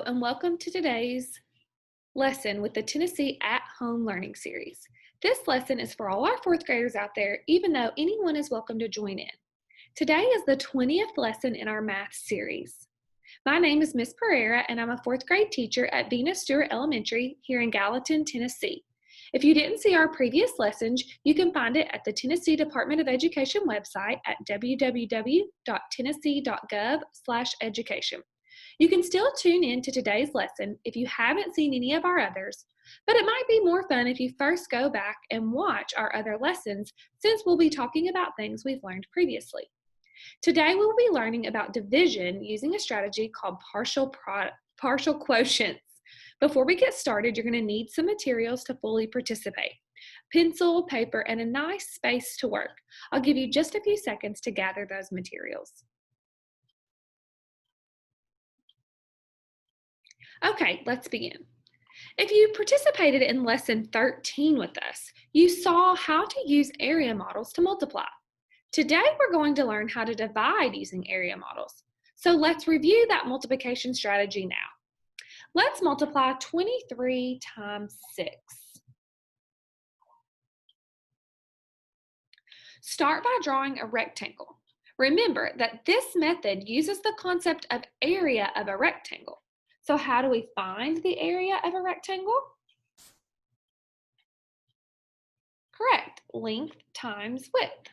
and welcome to today's lesson with the Tennessee At Home Learning Series. This lesson is for all our fourth graders out there, even though anyone is welcome to join in. Today is the 20th lesson in our math series. My name is Miss Pereira, and I'm a fourth grade teacher at Venus Stewart Elementary here in Gallatin, Tennessee. If you didn't see our previous lessons, you can find it at the Tennessee Department of Education website at www.tennessee.gov/education. You can still tune in to today's lesson if you haven't seen any of our others, but it might be more fun if you first go back and watch our other lessons since we'll be talking about things we've learned previously. Today we'll be learning about division using a strategy called partial quotients. Before we get started, you're going to need some materials to fully participate. Pencil, paper, and a nice space to work. I'll give you just a few seconds to gather those materials. Okay, let's begin. If you participated in lesson 13 with us, you saw how to use area models to multiply. Today, we're going to learn how to divide using area models. So let's review that multiplication strategy now. Let's multiply 23 times 6. Start by drawing a rectangle. Remember that this method uses the concept of area of a rectangle. So how do we find the area of a rectangle? Correct, length times width.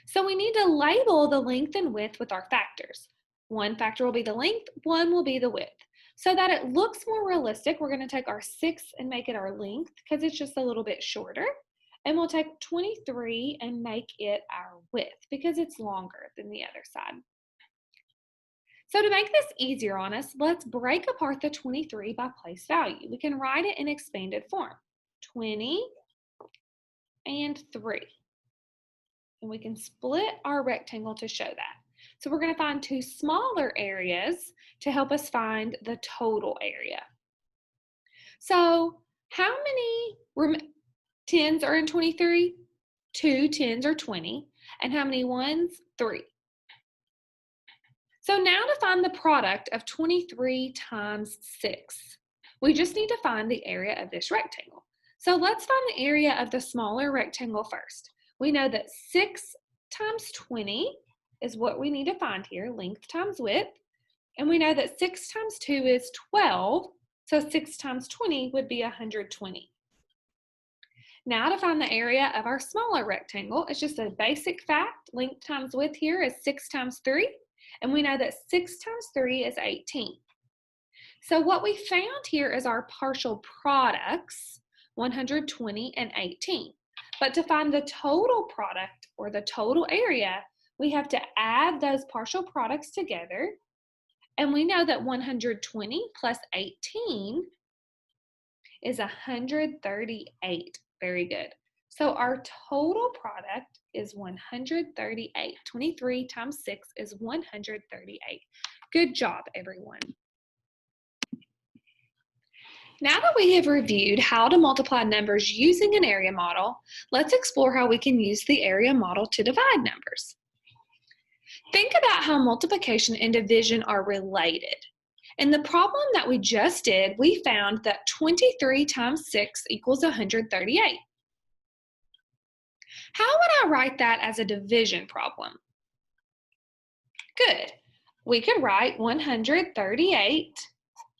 So we need to label the length and width with our factors. One factor will be the length, one will be the width. So that it looks more realistic, we're going to take our 6 and make it our length because it's just a little bit shorter. And we'll take 23 and make it our width because it's longer than the other side. So to make this easier on us, let's break apart the 23 by place value. We can write it in expanded form, 20 and 3. And we can split our rectangle to show that. So we're going to find two smaller areas to help us find the total area. So how many tens are in 23? 2 tens are 20. And how many ones? 3. So now to find the product of 23 times 6, we just need to find the area of this rectangle. So let's find the area of the smaller rectangle first. We know that 6 times 20 is what we need to find here, length times width. And we know that 6 times 2 is 12, so 6 times 20 would be 120. Now to find the area of our smaller rectangle, it's just a basic fact. Length times width here is 6 times 3, and we know that 6 times 3 is 18. So what we found here is our partial products, 120 and 18. But to find the total product or the total area, we have to add those partial products together. And we know that 120 plus 18 is 138. Very good. So our total product is 138. 23 times 6 is 138. Good job, everyone. Now that we have reviewed how to multiply numbers using an area model, let's explore how we can use the area model to divide numbers. Think about how multiplication and division are related. In the problem that we just did, we found that 23 times 6 equals 138. How would I write that as a division problem? Good. We could write 138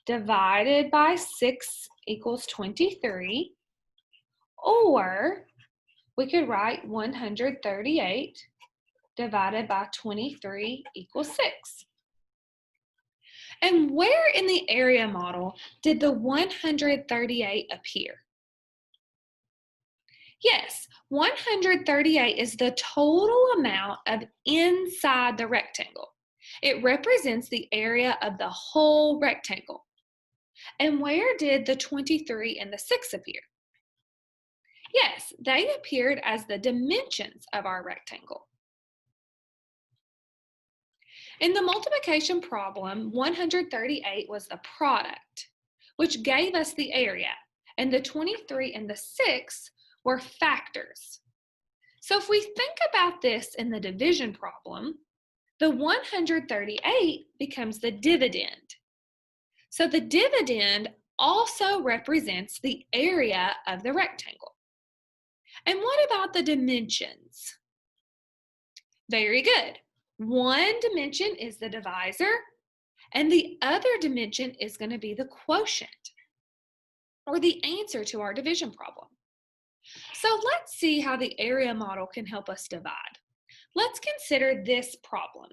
divided by 6 equals 23, or we could write 138 divided by 23 equals 6. And where in the area model did the 138 appear? Yes, 138 is the total amount of inside the rectangle. It represents the area of the whole rectangle. And where did the 23 and the 6 appear? Yes, they appeared as the dimensions of our rectangle. In the multiplication problem, 138 was the product, which gave us the area, and the 23 and the 6 were factors. So if we think about this in the division problem, the 138 becomes the dividend. So the dividend also represents the area of the rectangle. And what about the dimensions? Very good. One dimension is the divisor, and the other dimension is going to be the quotient, or the answer to our division problem. So let's see how the area model can help us divide. Let's consider this problem.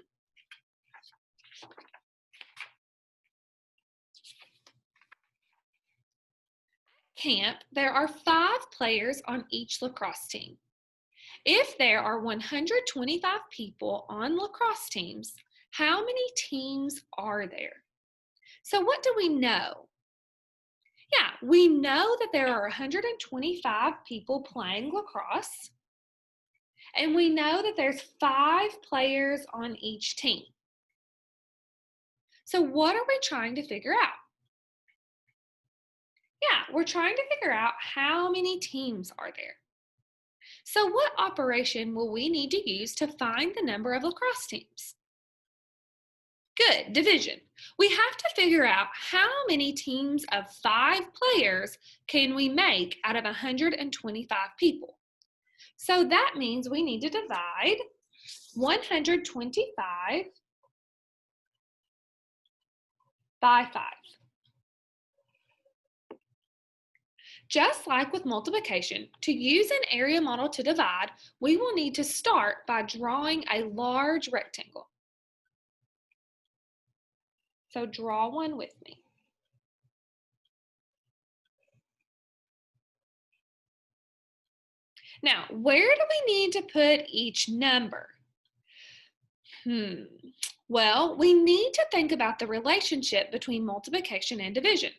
Camp, there are 5 players on each lacrosse team. If there are 125 people on lacrosse teams, how many teams are there? So what do we know? Yeah, we know that there are 125 people playing lacrosse, and we know that there's 5 players on each team. So what are we trying to figure out? Yeah, we're trying to figure out how many teams are there. So what operation will we need to use to find the number of lacrosse teams? Good, division. We have to figure out how many teams of 5 players can we make out of 125 people. So that means we need to divide 125 by 5. Just like with multiplication, to use an area model to divide, we will need to start by drawing a large rectangle. So draw one with me. Now, where do we need to put each number? Well, we need to think about the relationship between multiplication and division.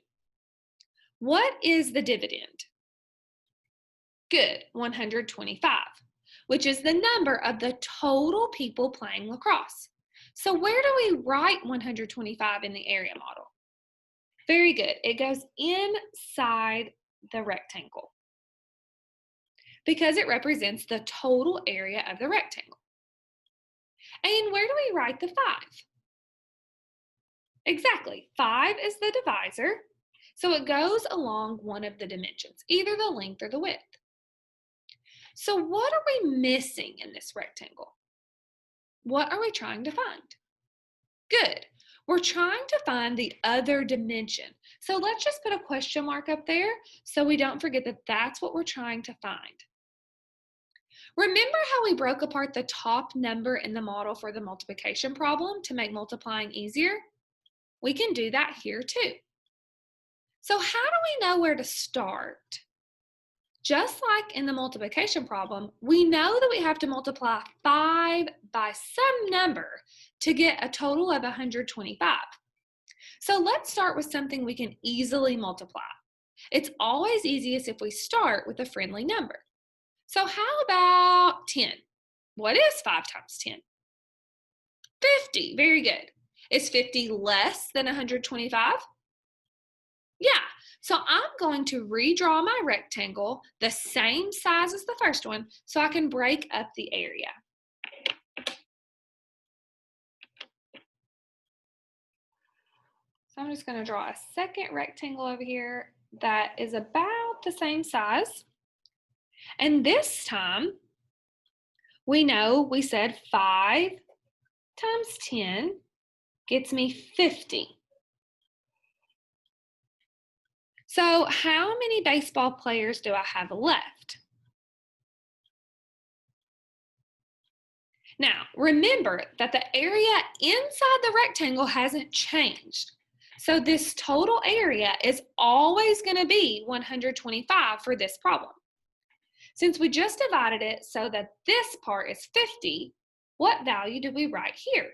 What is the dividend? Good, 125, which is the number of the total people playing lacrosse. So where do we write 125 in the area model? Very good. It goes inside the rectangle because it represents the total area of the rectangle. And where do we write the 5? Exactly. 5 is the divisor, so it goes along one of the dimensions, either the length or the width. So what are we missing in this rectangle? What are we trying to find? Good. We're trying to find the other dimension. So let's just put a question mark up there so we don't forget that that's what we're trying to find. Remember how we broke apart the top number in the model for the multiplication problem to make multiplying easier? We can do that here too. So how do we know where to start? Just like in the multiplication problem, we know that we have to multiply 5 by some number to get a total of 125. So let's start with something we can easily multiply. It's always easiest if we start with a friendly number. So how about 10? What is 5 times 10? 50. Very good. Is 50 less than 125? Yeah. So I'm going to redraw my rectangle the same size as the first one so I can break up the area. So I'm just going to draw a second rectangle over here that is about the same size. And this time, we know we said 5 times 10 gets me 50. So how many baseball players do I have left? Now, remember that the area inside the rectangle hasn't changed. So this total area is always going to be 125 for this problem. Since we just divided it so that this part is 50, what value do we write here?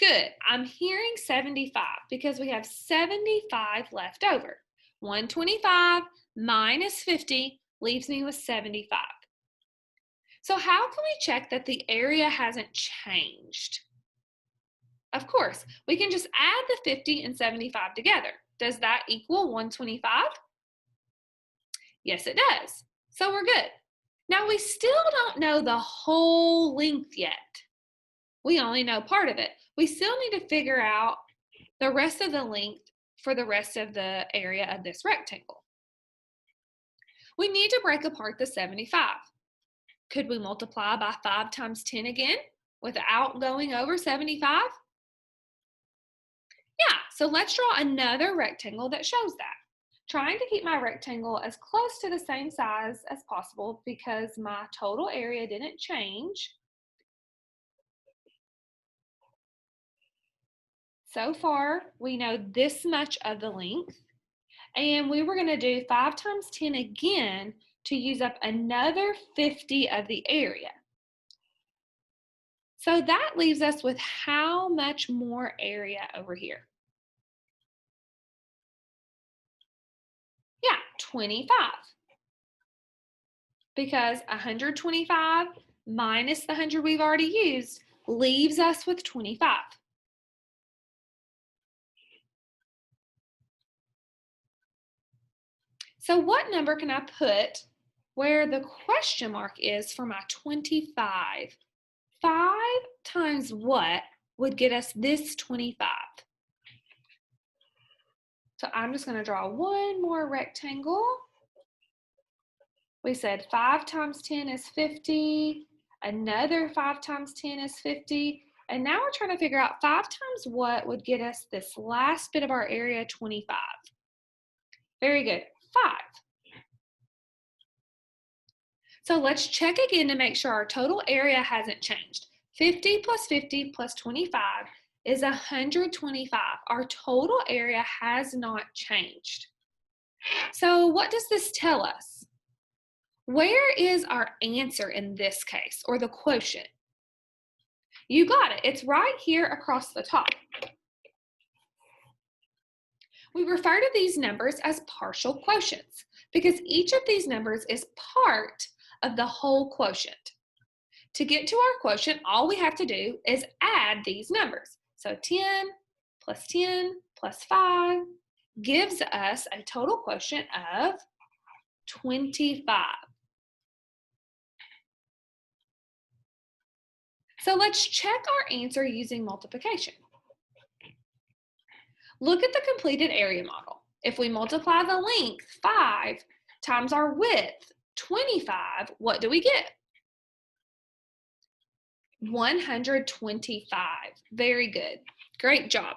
Good. I'm hearing 75 because we have 75 left over. 125 minus 50 leaves me with 75. So how can we check that the area hasn't changed? Of course, we can just add the 50 and 75 together. Does that equal 125? Yes, it does. So we're good. Now we still don't know the whole length yet. We only know part of it. We still need to figure out the rest of the length for the rest of the area of this rectangle. We need to break apart the 75. Could we multiply by 5 times 10 again without going over 75? Yeah, so let's draw another rectangle that shows that. Trying to keep my rectangle as close to the same size as possible because my total area didn't change. So far, we know this much of the length. And we were going to do 5 times 10 again to use up another 50 of the area. So that leaves us with how much more area over here? Yeah, 25. Because 125 minus the 100 we've already used leaves us with 25. So what number can I put where the question mark is for my 25? 5 times what would get us this 25? So I'm just going to draw one more rectangle. We said 5 times 10 is 50. Another 5 times 10 is 50. And now we're trying to figure out 5 times what would get us this last bit of our area, 25. Very good. 5. So let's check again to make sure our total area hasn't changed. 50 plus 50 plus 25 is 125. Our total area has not changed. So what does this tell us? Where is our answer in this case, or the quotient? You got it. It's right here across the top. We refer to these numbers as partial quotients because each of these numbers is part of the whole quotient. To get to our quotient, all we have to do is add these numbers. So 10 plus 10 plus 5 gives us a total quotient of 25. So let's check our answer using multiplication. Look at the completed area model. If we multiply the length, 5, times our width, 25, what do we get? 125. Very good. Great job.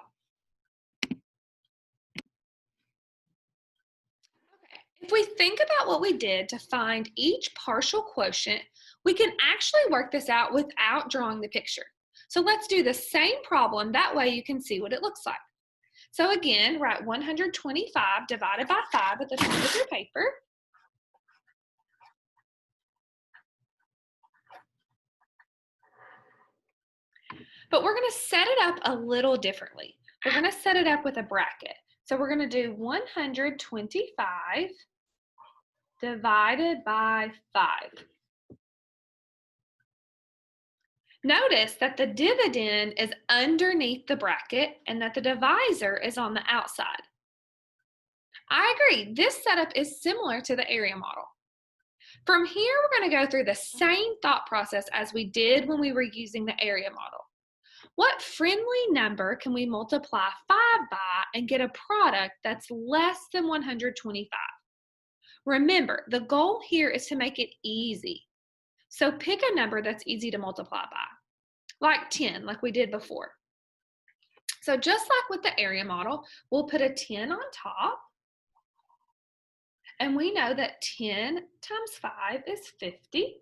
If we think about what we did to find each partial quotient, we can actually work this out without drawing the picture. So let's do the same problem. That way you can see what it looks like. So again, write 125 divided by 5 at the top of your paper. But we're going to set it up a little differently. We're going to set it up with a bracket. So we're going to do 125 divided by 5. Notice that the dividend is underneath the bracket and that the divisor is on the outside. I agree, this setup is similar to the area model. From here, we're going to go through the same thought process as we did when we were using the area model. What friendly number can we multiply 5 by and get a product that's less than 125? Remember, the goal here is to make it easy. So pick a number that's easy to multiply by, like 10, like we did before. So just like with the area model, we'll put a 10 on top. And we know that 10 times 5 is 50.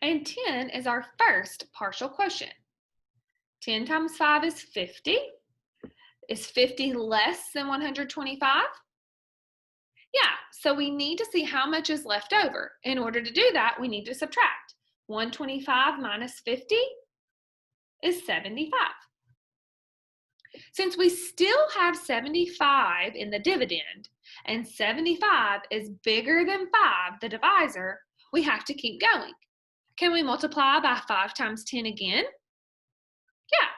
And 10 is our first partial quotient. 10 times 5 is 50. Is 50 less than 125? Yeah, so we need to see how much is left over. In order to do that, we need to subtract. 125 minus 50 is 75. Since we still have 75 in the dividend, and 75 is bigger than 5, the divisor, we have to keep going. Can we multiply by 5 times 10 again? Yeah.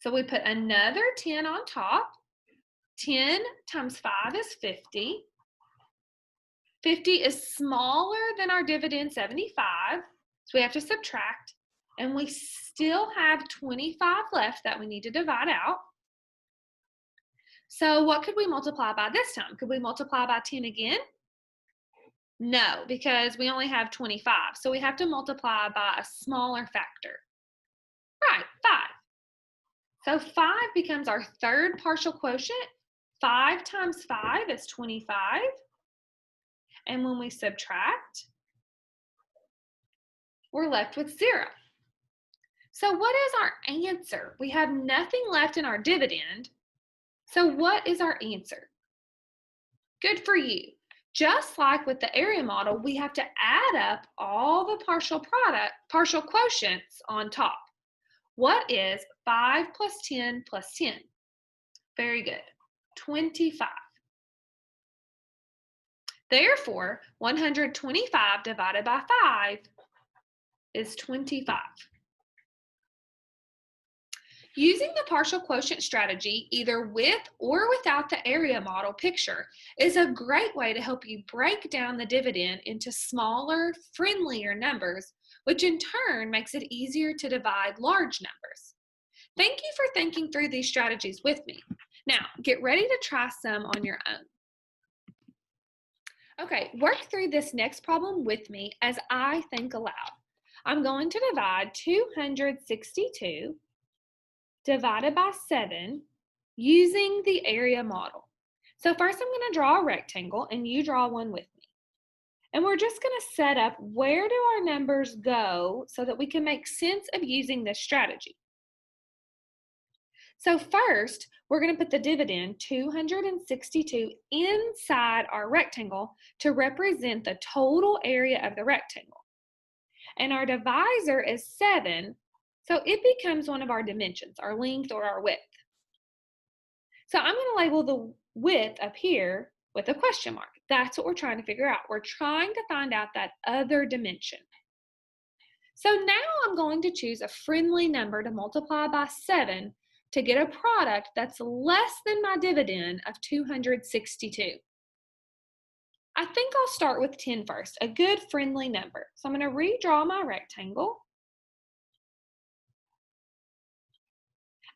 So we put another 10 on top. 10 times 5 is 50. 50 is smaller than our dividend, 75, so we have to subtract. And we still have 25 left that we need to divide out. So what could we multiply by this time? Could we multiply by 10 again? No, because we only have 25. So we have to multiply by a smaller factor. Right, 5. So 5 becomes our third partial quotient. 5 times 5 is 25. And when we subtract, we're left with 0. So what is our answer? We have nothing left in our dividend. So what is our answer? Good for you. Just like with the area model, we have to add up all the partial quotients on top. What is 5 plus 10 plus 10? Very good. 25. Therefore, 125 divided by 5 is 25. Using the partial quotient strategy, either with or without the area model picture, is a great way to help you break down the dividend into smaller, friendlier numbers, which in turn makes it easier to divide large numbers. Thank you for thinking through these strategies with me. Now, get ready to try some on your own. Okay, work through this next problem with me as I think aloud. I'm going to divide 262 divided by 7 using the area model. So first I'm going to draw a rectangle and you draw one with me. And we're just going to set up where do our numbers go so that we can make sense of using this strategy. So first, we're going to put the dividend 262 inside our rectangle to represent the total area of the rectangle. And our divisor is 7, so it becomes one of our dimensions, our length or our width. So I'm going to label the width up here with a question mark. That's what we're trying to figure out. We're trying to find out that other dimension. So now I'm going to choose a friendly number to multiply by 7 to get a product that's less than my dividend of 262. I think I'll start with 10 first, a good friendly number. So I'm going to redraw my rectangle.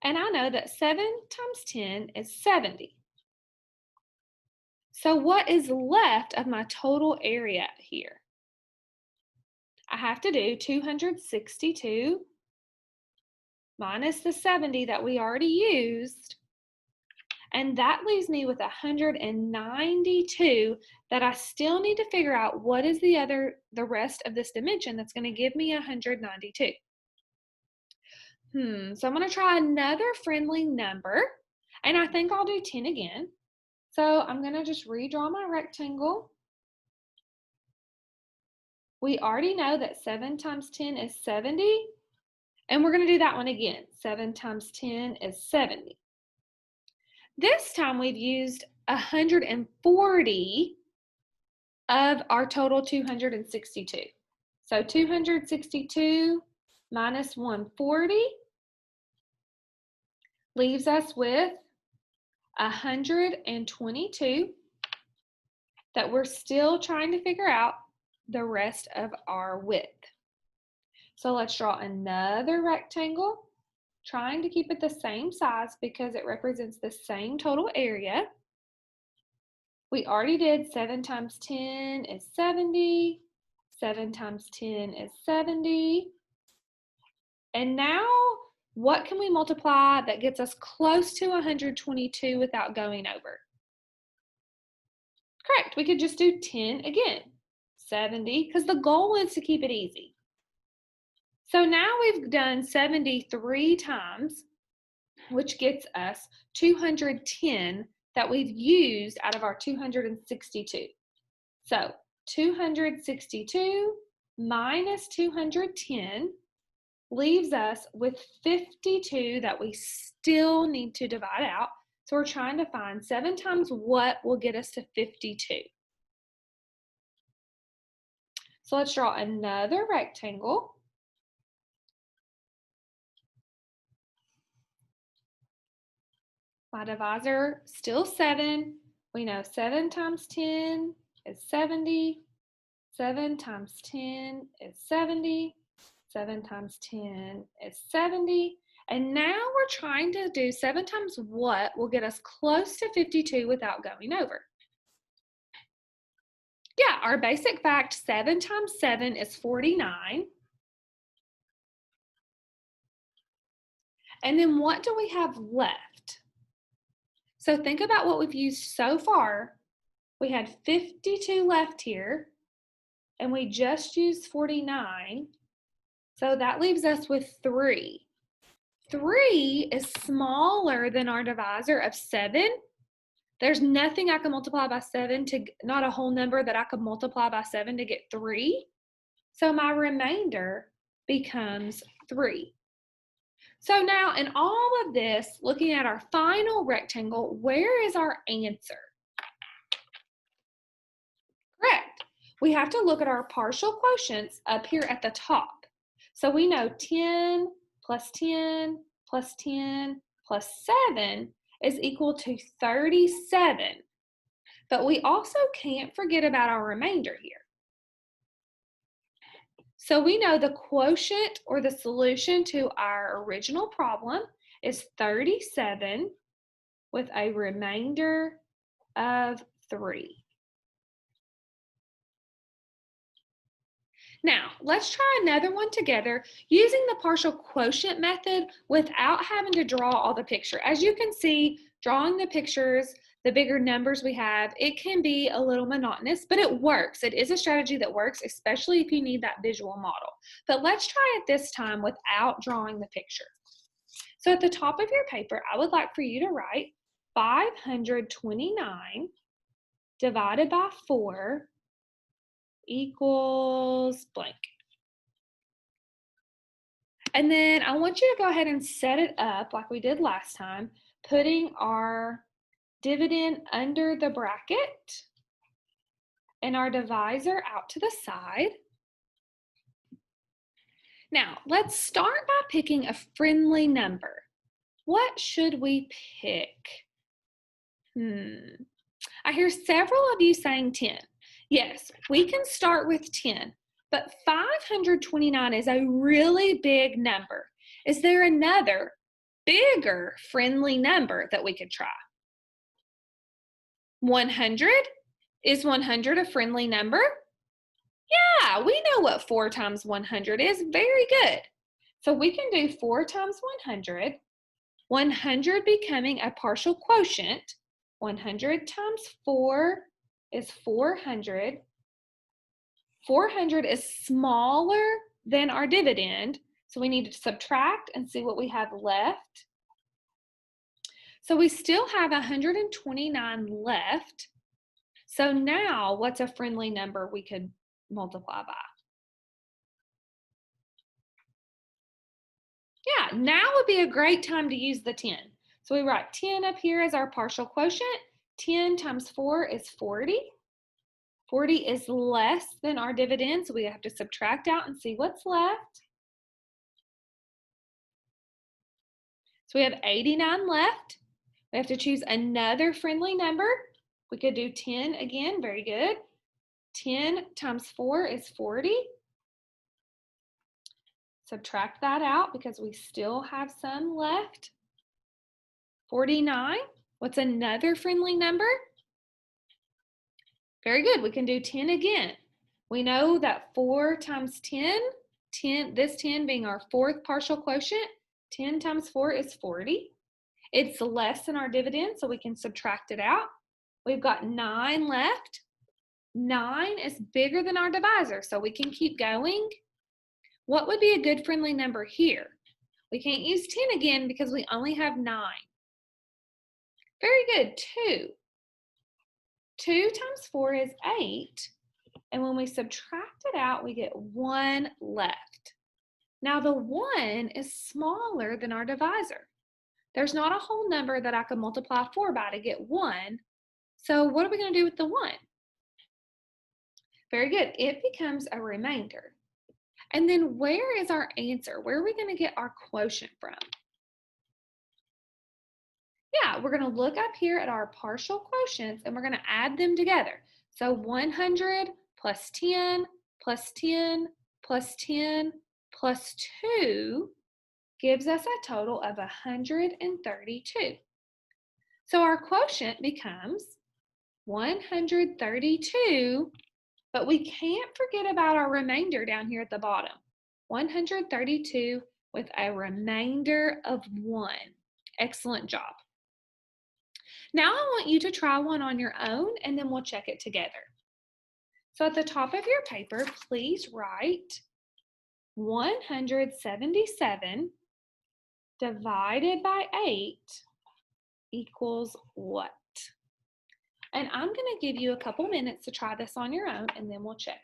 And I know that 7 times 10 is 70. So what is left of my total area here? I have to do 262 minus the 70 that we already used. And that leaves me with 192 that I still need to figure out what is the rest of this dimension that's going to give me 192. So I'm going to try another friendly number, and I think I'll do 10 again. So I'm going to just redraw my rectangle. We already know that 7 times 10 is 70, and we're going to do that one again. 7 times 10 is 70. This time we've used 140 of our total 262. So 262 minus 140 leaves us with 122 that we're still trying to figure out the rest of our width. So let's draw another rectangle, trying to keep it the same size because it represents the same total area. We already did 7 times 10 is 70. 7 times 10 is 70. And now, what can we multiply that gets us close to 122 without going over? Correct, we could just do 10 again. 70, because the goal is to keep it easy. So now we've done 73 times, which gets us 210 that we've used out of our 262. So 262 minus 210 leaves us with 52 that we still need to divide out. So we're trying to find 7 times what will get us to 52. So let's draw another rectangle. My divisor still 7. We know 7 times 10 is 70. 7 times 10 is 70. 7 times 10 is 70. And now we're trying to do 7 times what will get us close to 52 without going over. Yeah, our basic fact, 7 times 7 is 49. And then what do we have left? So think about what we've used so far. We had 52 left here, and we just used 49. So that leaves us with 3. 3 is smaller than our divisor of 7. There's nothing I can multiply by 7 to, not a whole number that I could multiply by 7 to get 3. So my remainder becomes 3. So now in all of this, looking at our final rectangle, where is our answer? Correct. We have to look at our partial quotients up here at the top. So we know 10 plus 10 plus 10 plus 7 is equal to 37. But we also can't forget about our remainder here. So we know the quotient or the solution to our original problem is 37 with a remainder of 3. Now, let's try another one together using the partial quotient method without having to draw all the picture. As you can see, drawing the pictures, the bigger numbers we have, it can be a little monotonous, but it works. It is a strategy that works, especially if you need that visual model. But let's try it this time without drawing the picture. So at the top of your paper, I would like for you to write 529 divided by 4 equals blank. And then I want you to go ahead and set it up like we did last time, putting our dividend under the bracket and our divisor out to the side. Now, let's start by picking a friendly number. What should we pick? I hear several of you saying 10. Yes, we can start with 10, but 529 is a really big number. Is there another bigger friendly number that we could try? 100? Is 100 a friendly number? Yeah, we know what 4 times 100 is. Very good. So we can do 4 times 100, 100 becoming a partial quotient. 100 times 4 is 400. 400 is smaller than our dividend, so we need to subtract and see what we have left. So we still have 129 left. So now what's a friendly number we could multiply by? Yeah, now would be a great time to use the 10. So we write 10 up here as our partial quotient. 10 times 4 is 40. 40 is less than our dividend, so we have to subtract out and see what's left. So we have 89 left. We have to choose another friendly number. We could do 10 again, very good. 10 times 4 is 40. Subtract that out because we still have some left. 49, what's another friendly number? Very good, we can do 10 again. We know that 4 times 10, this 10 being our fourth partial quotient, 10 times 4 is 40. It's less than our dividend, so we can subtract it out. We've got 9 left. 9 is bigger than our divisor, so we can keep going. What would be a good friendly number here? We can't use 10 again because we only have 9. Very good, 2. 2 times 4 is 8, and when we subtract it out, we get 1 left. Now the 1 is smaller than our divisor. There's not a whole number that I could multiply 4 by to get 1, so what are we going to do with the 1? Very good, it becomes a remainder. And then where is our answer? Where are we going to get our quotient from? Yeah, we're going to look up here at our partial quotients and we're going to add them together. So 100 plus 10 plus 10 plus 10 plus 2 gives us a total of 132. So our quotient becomes 132, but we can't forget about our remainder down here at the bottom. 132 with a remainder of 1. Excellent job. Now I want you to try one on your own and then we'll check it together. So at the top of your paper, please write 177 divided by 8 equals what? And I'm going to give you a couple minutes to try this on your own and then we'll check.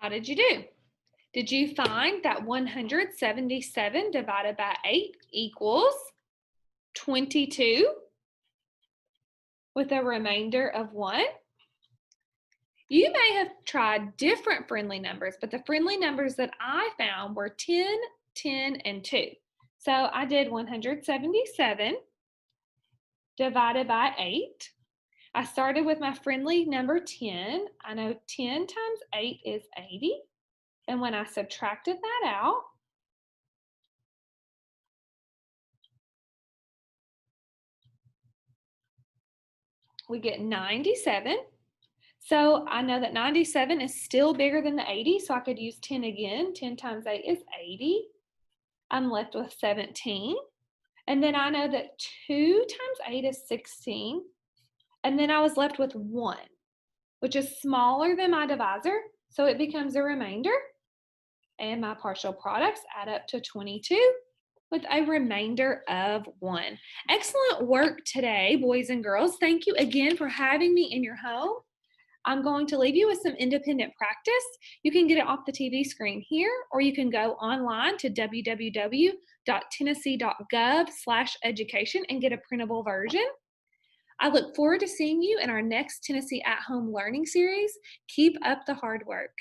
How did you do? Did you find that 177 divided by 8 equals 22 with a remainder of 1? You may have tried different friendly numbers, but the friendly numbers that I found were 10, 10, and 2. So I did 177 divided by 8. I started with my friendly number 10. I know 10 times 8 is 80. And when I subtracted that out, we get 97. So I know that 97 is still bigger than the 80, so I could use 10 again. 10 times 8 is 80. I'm left with 17. And then I know that 2 times 8 is 16. And then I was left with 1, which is smaller than my divisor, so it becomes a remainder. And my partial products add up to 22 with a remainder of 1. Excellent work today, boys and girls. Thank you again for having me in your home. I'm going to leave you with some independent practice. You can get it off the TV screen here, or you can go online to www.tennessee.gov/education and get a printable version. I look forward to seeing you in our next Tennessee at Home Learning series. Keep up the hard work.